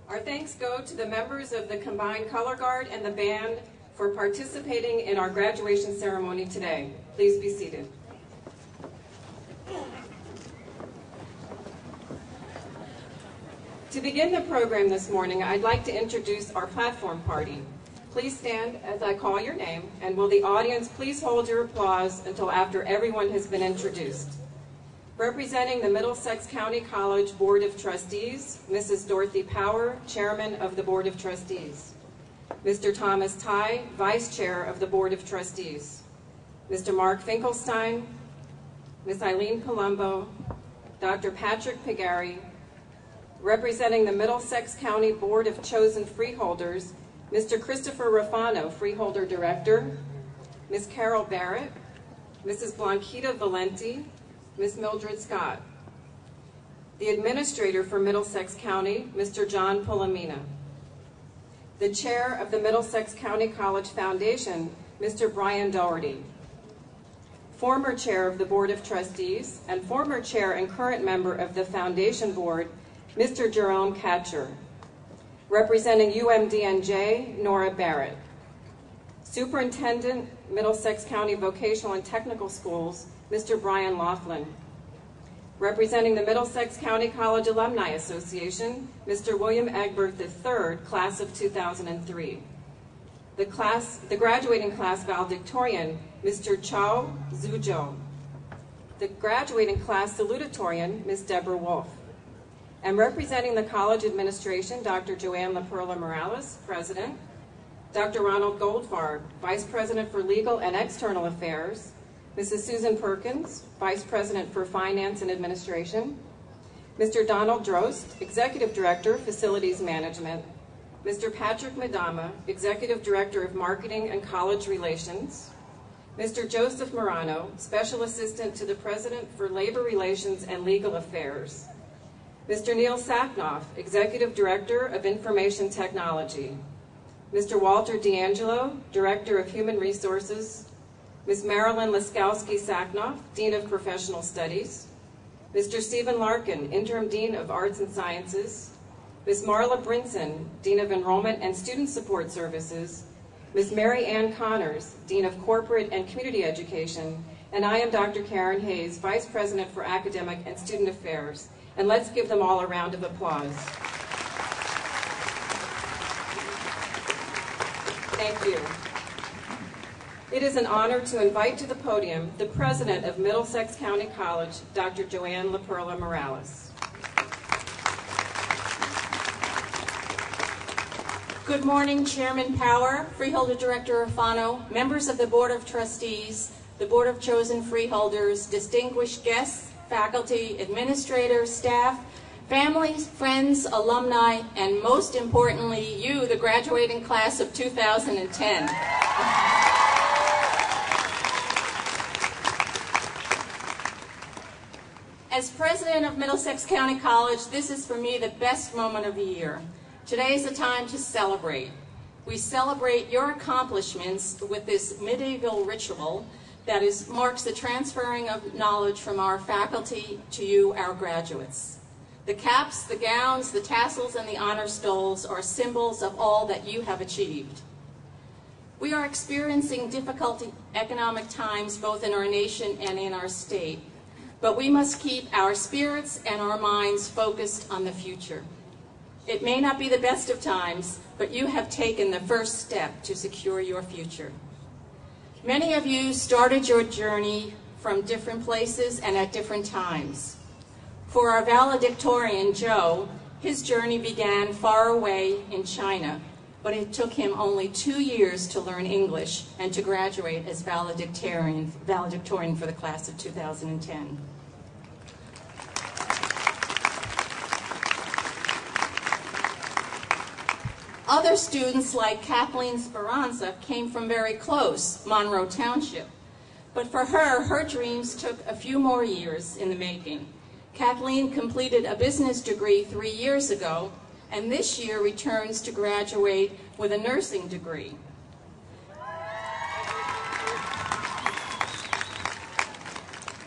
Our thanks go to the members of the Combined Color Guard and the band for participating in our graduation ceremony today. Please be seated. To begin the program this morning, I'd like to introduce our platform party. Please stand as I call your name, and will the audience please hold your applause until after everyone has been introduced. Representing the Middlesex County College Board of Trustees, Mrs. Dorothy Power, Chairman of the Board of Trustees. Mr. Thomas Tye, Vice Chair of the Board of Trustees. Mr. Mark Finkelstein, Ms. Eileen Palumbo, Dr. Patrick Pigari. Representing the Middlesex County Board of Chosen Freeholders, Mr. Christopher Rafano, Freeholder Director, Ms. Carol Barrett, Mrs. Blanquita Valenti, Ms. Mildred Scott. The Administrator for Middlesex County, Mr. John Pulamina. The Chair of the Middlesex County College Foundation, Mr. Brian Doherty. Former Chair of the Board of Trustees and former Chair and current member of the Foundation Board, Mr. Jerome Katcher. Representing UMDNJ, Nora Barrett. Superintendent, Middlesex County Vocational and Technical Schools, Mr. Brian Laughlin. Representing the Middlesex County College Alumni Association, Mr. William Egbert III, Class of 2003. The graduating class valedictorian, Mr. Chao Zuzhou. The graduating class salutatorian, Ms. Deborah Wolf. And representing the college administration, Dr. Joanne Perla-Morales, President, Dr. Ronald Goldfarb, Vice President for Legal and External Affairs, Mrs. Susan Perkins, Vice President for Finance and Administration, Mr. Donald Drost, Executive Director, Facilities Management, Mr. Patrick Madama, Executive Director of Marketing and College Relations, Mr. Joseph Morano, Special Assistant to the President for Labor Relations and Legal Affairs, Mr. Neil Sacknoff, Executive Director of Information Technology, Mr. Walter D'Angelo, Director of Human Resources, Ms. Marilyn Laskowski-Sacknoff, Dean of Professional Studies, Mr. Stephen Larkin, Interim Dean of Arts and Sciences, Ms. Marla Brinson, Dean of Enrollment and Student Support Services, Ms. Mary Ann Connors, Dean of Corporate and Community Education, and I am Dr. Karen Hayes, Vice President for Academic and Student Affairs. And let's give them all a round of applause. Thank you. It is an honor to invite to the podium the President of Middlesex County College, Dr. Joanne Perla-Morales. Good morning, Chairman Power, Freeholder Director Rafano, members of the Board of Trustees, the Board of Chosen Freeholders, distinguished guests, faculty, administrators, staff, families, friends, alumni, and most importantly, you, the graduating class of 2010. As president of Middlesex County College, this is for me the best moment of the year. Today is a time to celebrate. We celebrate your accomplishments with this medieval ritual that marks the transferring of knowledge from our faculty to you, our graduates. The caps, the gowns, the tassels, and the honor stoles are symbols of all that you have achieved. We are experiencing difficult economic times both in our nation and in our state, but we must keep our spirits and our minds focused on the future. It may not be the best of times, but you have taken the first step to secure your future. Many of you started your journey from different places and at different times. For our valedictorian, Joe, his journey began far away in China, but it took him only 2 years to learn English and to graduate as valedictorian for the class of 2010. Other students like Kathleen Speranza came from very close, Monroe Township. But for her, her dreams took a few more years in the making. Kathleen completed a business degree 3 years ago, and this year returns to graduate with a nursing degree.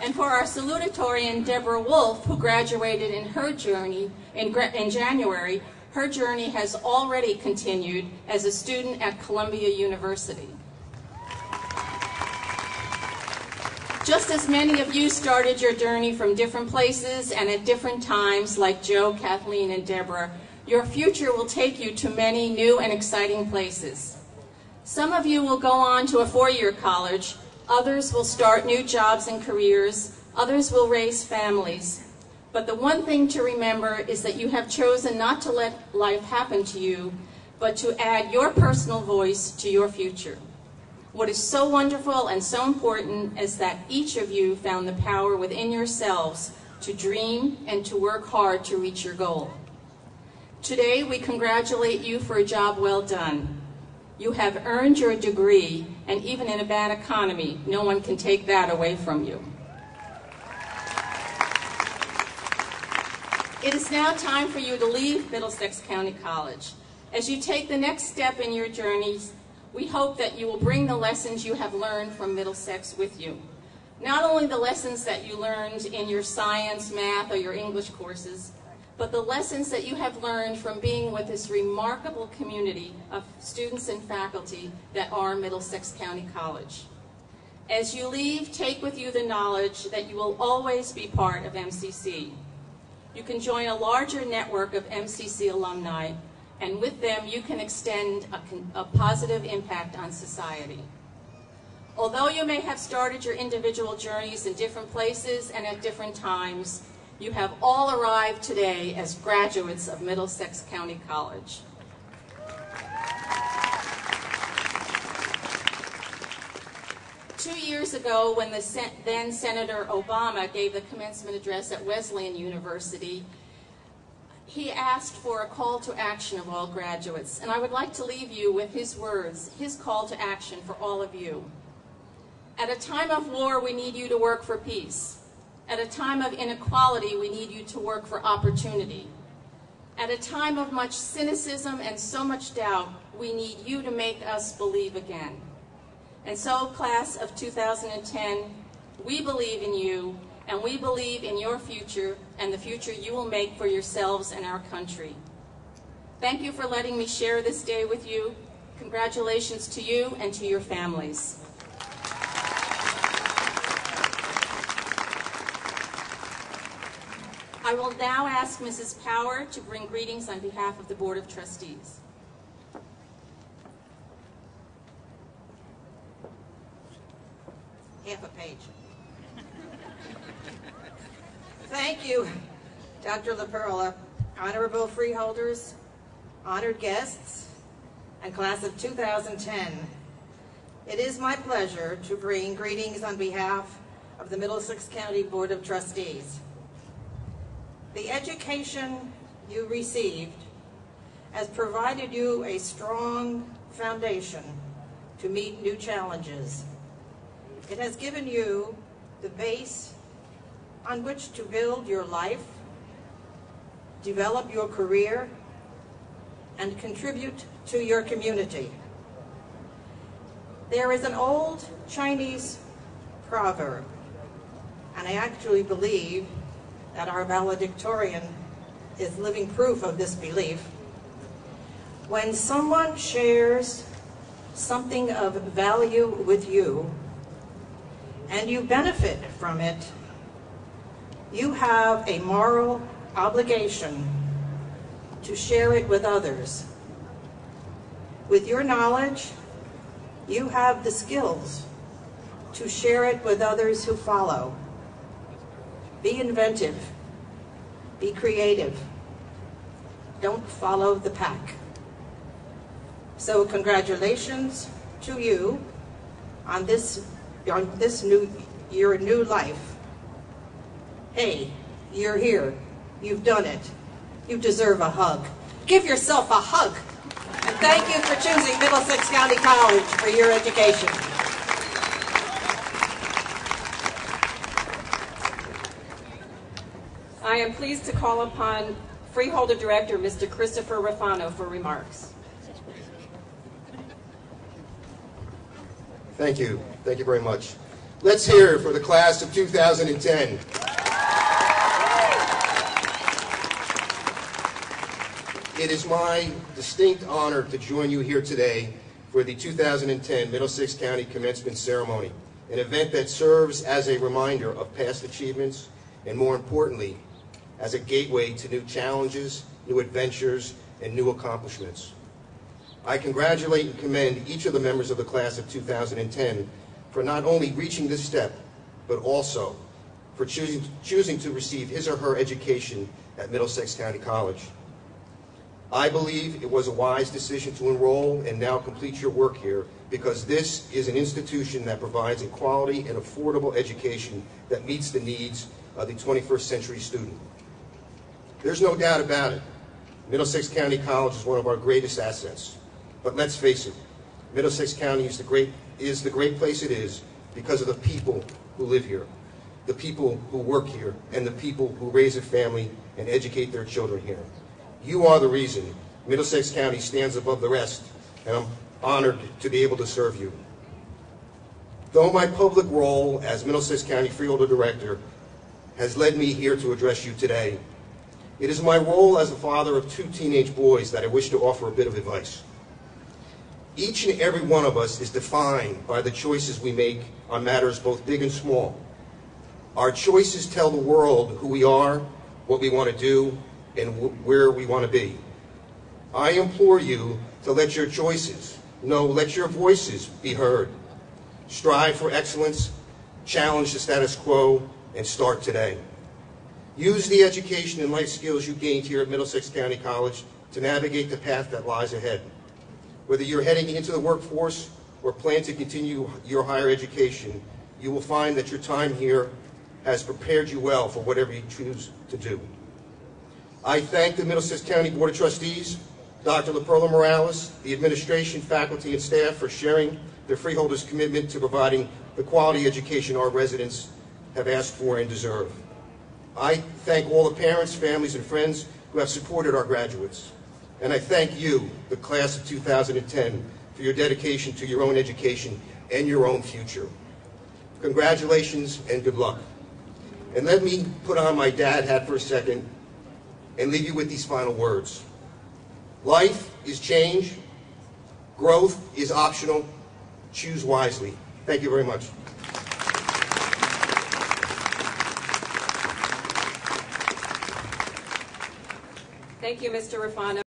And for our salutatorian, Deborah Wolf, who graduated in her journey in January, Her journey has already continued as a student at Columbia University. Just as many of you started your journey from different places and at different times, like Joe, Kathleen, and Deborah, your future will take you to many new and exciting places. Some of you will go on to a four-year college, others will start new jobs and careers, others will raise families. But the one thing to remember is that you have chosen not to let life happen to you, but to add your personal voice to your future. What is so wonderful and so important is that each of you found the power within yourselves to dream and to work hard to reach your goal. Today, we congratulate you for a job well done. You have earned your degree, and even in a bad economy, no one can take that away from you. It is now time for you to leave Middlesex County College. As you take the next step in your journeys, we hope that you will bring the lessons you have learned from Middlesex with you. Not only the lessons that you learned in your science, math, or your English courses, but the lessons that you have learned from being with this remarkable community of students and faculty that are Middlesex County College. As you leave, take with you the knowledge that you will always be part of MCC. You can join a larger network of MCC alumni, and with them you can extend a positive impact on society. Although you may have started your individual journeys in different places and at different times, you have all arrived today as graduates of Middlesex County College. Two years ago, when then Senator Obama gave the commencement address at Wesleyan University, he asked for a call to action of all graduates, and I would like to leave you with his words, his call to action for all of you. At a time of war, we need you to work for peace. At a time of inequality, we need you to work for opportunity. At a time of much cynicism and so much doubt, we need you to make us believe again. And so, class of 2010, we believe in you, and we believe in your future and the future you will make for yourselves and our country. Thank you for letting me share this day with you. Congratulations to you and to your families. I will now ask Mrs. Power to bring greetings on behalf of the Board of Trustees. Half a page. Thank you, Dr. LaPerla, honorable freeholders, honored guests, and class of 2010. It is my pleasure to bring greetings on behalf of the Middlesex County Board of Trustees. The education you received has provided you a strong foundation to meet new challenges. It has given you the base on which to build your life, develop your career, and contribute to your community. There is an old Chinese proverb, and I actually believe that our valedictorian is living proof of this belief. When someone shares something of value with you, and you benefit from it, you have a moral obligation to share it with others. With your knowledge, you have the skills to share it with others who follow. Be inventive. Be creative. Don't follow the pack. So congratulations to you on this your new life. Hey, you're here. You've done it. You deserve a hug. Give yourself a hug. And thank you for choosing Middlesex County College for your education. I am pleased to call upon Freeholder Director Mr. Christopher Rafano for remarks. Thank you. Thank you very much. Let's hear for the class of 2010. It is my distinct honor to join you here today for the 2010 Middlesex County Commencement Ceremony, an event that serves as a reminder of past achievements and, more importantly, as a gateway to new challenges, new adventures, and new accomplishments. I congratulate and commend each of the members of the class of 2010 for not only reaching this step, but also for choosing to receive his or her education at Middlesex County College. I believe it was a wise decision to enroll and now complete your work here, because this is an institution that provides a quality and affordable education that meets the needs of the 21st century student. There's no doubt about it. Middlesex County College is one of our greatest assets. But let's face it, Middlesex County is the great place it is because of the people who live here, the people who work here, and the people who raise a family and educate their children here. You are the reason Middlesex County stands above the rest, and I'm honored to be able to serve you. Though my public role as Middlesex County Freeholder Director has led me here to address you today, it is my role as a father of 2 teenage boys that I wish to offer a bit of advice. Each and every one of us is defined by the choices we make on matters both big and small. Our choices tell the world who we are, what we want to do, and where we want to be. I implore you to let your choices, no, let your voices be heard. Strive for excellence, challenge the status quo, and start today. Use the education and life skills you gained here at Middlesex County College to navigate the path that lies ahead. Whether you're heading into the workforce or plan to continue your higher education, you will find that your time here has prepared you well for whatever you choose to do. I thank the Middlesex County Board of Trustees, Dr. Perla-Morales, the administration, faculty, and staff for sharing their freeholders' commitment to providing the quality education our residents have asked for and deserve. I thank all the parents, families, and friends who have supported our graduates. And I thank you, the class of 2010, for your dedication to your own education and your own future. Congratulations and good luck. And let me put on my dad hat for a second and leave you with these final words. Life is change. Growth is optional. Choose wisely. Thank you very much. Thank you, Mr. Rafano.